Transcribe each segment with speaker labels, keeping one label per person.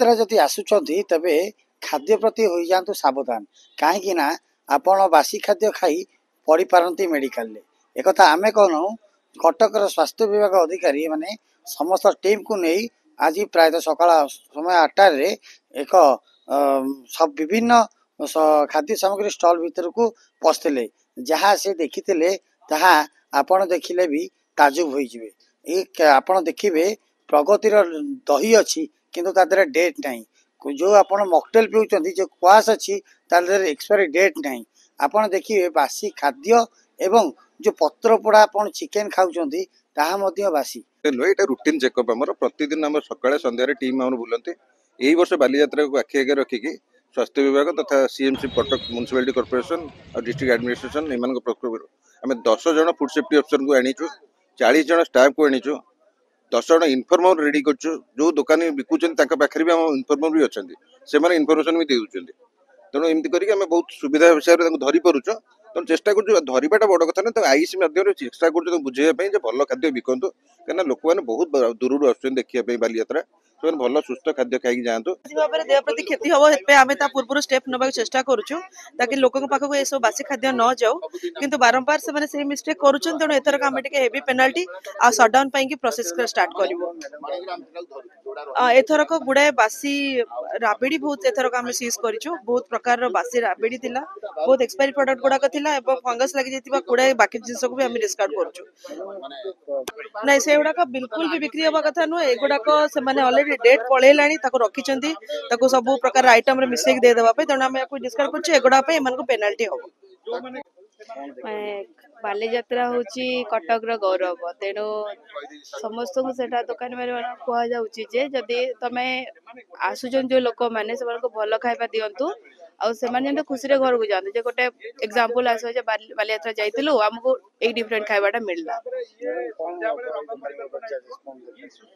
Speaker 1: बालीयात्रा जदि आसुचंती तबे खाद्य प्रति हो जातु सावधान कहीं आपण बासी खाद्य खाई पड़ी पारती मेडिकल एक आम कहूँ कटकर स्वास्थ्य विभाग अधिकारी माने समस्त टीम को नहीं आज प्रायतः सकाळ समय 8टार एक सब विभिन्न खाद्य सामग्री स्टॉल भीतर को पशले जहाँ से देखी ताहा आपण देखिले भी ताजुब होइजिबे। आपण देखिबे प्रगतिर दही अच्छी किंतु तादरे डेट नहीं जो आपण मॉकटेल पिउचंती जो क्वास अच्छी तादरे एक्सपायरी डेट नहीं आपण देखिबे बासी खाद्य एवं जो पत्र पोड़ा आपण चिकेन खाउचंती ताहा मध्य बासी
Speaker 2: एटा रूटीन चेकअप हमर प्रतिदिन हम सकाळे संध्यारे टीम हम बुलंती एई वर्ष बालीयात्रा को आखि आगे रखिकी स्वास्थ्य विभाग तथा सीएमसी कटक म्युनिसिपालिटी कॉर्पोरेशन और डिस्ट्रिक्ट एडमिनिस्ट्रेशन एमान आम 10 जन फूड सेफ्टी अफिसर को आनीचु 40 जन स्टाफ को आनीचु 10 जन इनफॉर्मर रेडी करछु जो दुकानी बिकुचन ताका पाखरे भी हम इनफॉर्मर भी अछंती से माने इनफॉरमेशन भी देउचंती तेणु एमती करके आम बहुत सुविधा हिसाब से धरी पारुछु तेणु चेष्टा कर धरवाटा बड़ कथा ना आईसी माध्यम चेष्टा कर बुझेगा भल खाद्य बिकतु कहीं लोक मैंने बहुत दूर आस देखा बालीयात्रा से भल सुस्थ खाद्य खाई जातु
Speaker 3: देह प्रति क्षति हम आम पूर्व स्टेप ना चेष्टा करुचु ताकि लोक पाखक ये सब बासी खाद्य न जाऊ किंतु बारंबार से मिस्टेक करुछन तेणु एथरक आम टिके हेवी पेनाल्टी आ सटडाउन पाई प्रोसेस स्टार्ट करिवो। एथरक गुड़ाए बासी राबिड़ी बहुत एथरक आम सीज करिछु बहुत प्रकार बासी राबिड़ी थिला बहुत एक्सपायरी प्रोडक्ट गुड़ाक थिला एवं फंगस लगी जाइतिबा गुड़ाए बाकी जिनस को भी आम डिस्कार्ड करुछु नै से गुड़ाक बिल्कुल भी बिक्री हवा कथा नुह एगुड़ाक से माने ऑलरेडी डेट पळेलाणी ताको रखिचंती ताको सब प्रकार आइटम रे मिसेक दे देबा पे तेणु आम याको डिस्कार्ड करछु एगुड़ा पे एमान को पेनाल्टी हो।
Speaker 4: बालीयात्रा होची कटक रो गौरव तेणु समस्त को सेटा दुकान माने कह जाउची जे जदी तमे आसुचन जो लोक माने से को भल खाइबा दियंतु आ से माने खुशी रे घर को जाते जे गोटे एग्जांपल आसो जे बालीयात्रा जाइतिलु हमको एक डिफरेंट खाइबाटा मिलला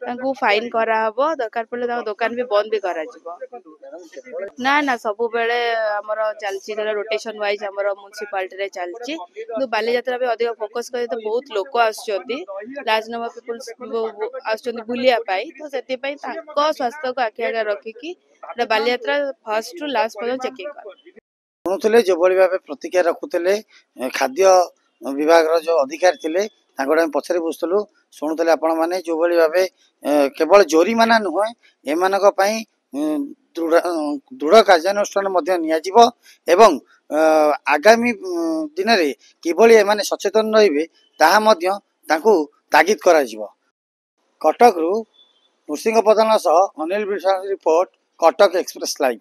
Speaker 4: तांको फाइन करा हबो दरकार पड़ले ता दुकान भी बंद भी करा जिवो ना ना सब बेले हमर चलची रोटेशन वाइज हमर म्युनिसिपालिटी रे चलची किंतु बालीयात्रा पे अधिक फोकस करे तो बहुत लोक आछोती लार्ज नंबर पीपल आछोती बुलिया पाई तो सेति पई ताको स्वास्थ्य को आखि आगे रखी कि बालीयात्रा फर्स्ट टू लास्ट पर्यंत चेकिंग कर
Speaker 1: शुणुले जो बड़ी भाव प्रतिक्रिया रखुले खाद्य विभाग जो अधिकारी थे पचरे बुझलु शुणुले आपण मैंने जो बड़ी भाव केवल जोरीमाना नुहे एम दृढ़ कार्यानुष्ठान एवं आगामी दिन में किभली एमाने सचेतन रहिबे ताहा तागिद करा जिवो। कटक रु नृसिंह प्रधान सह अनिल विश्वास रिपोर्ट कटक एक्सप्रेस लाइव।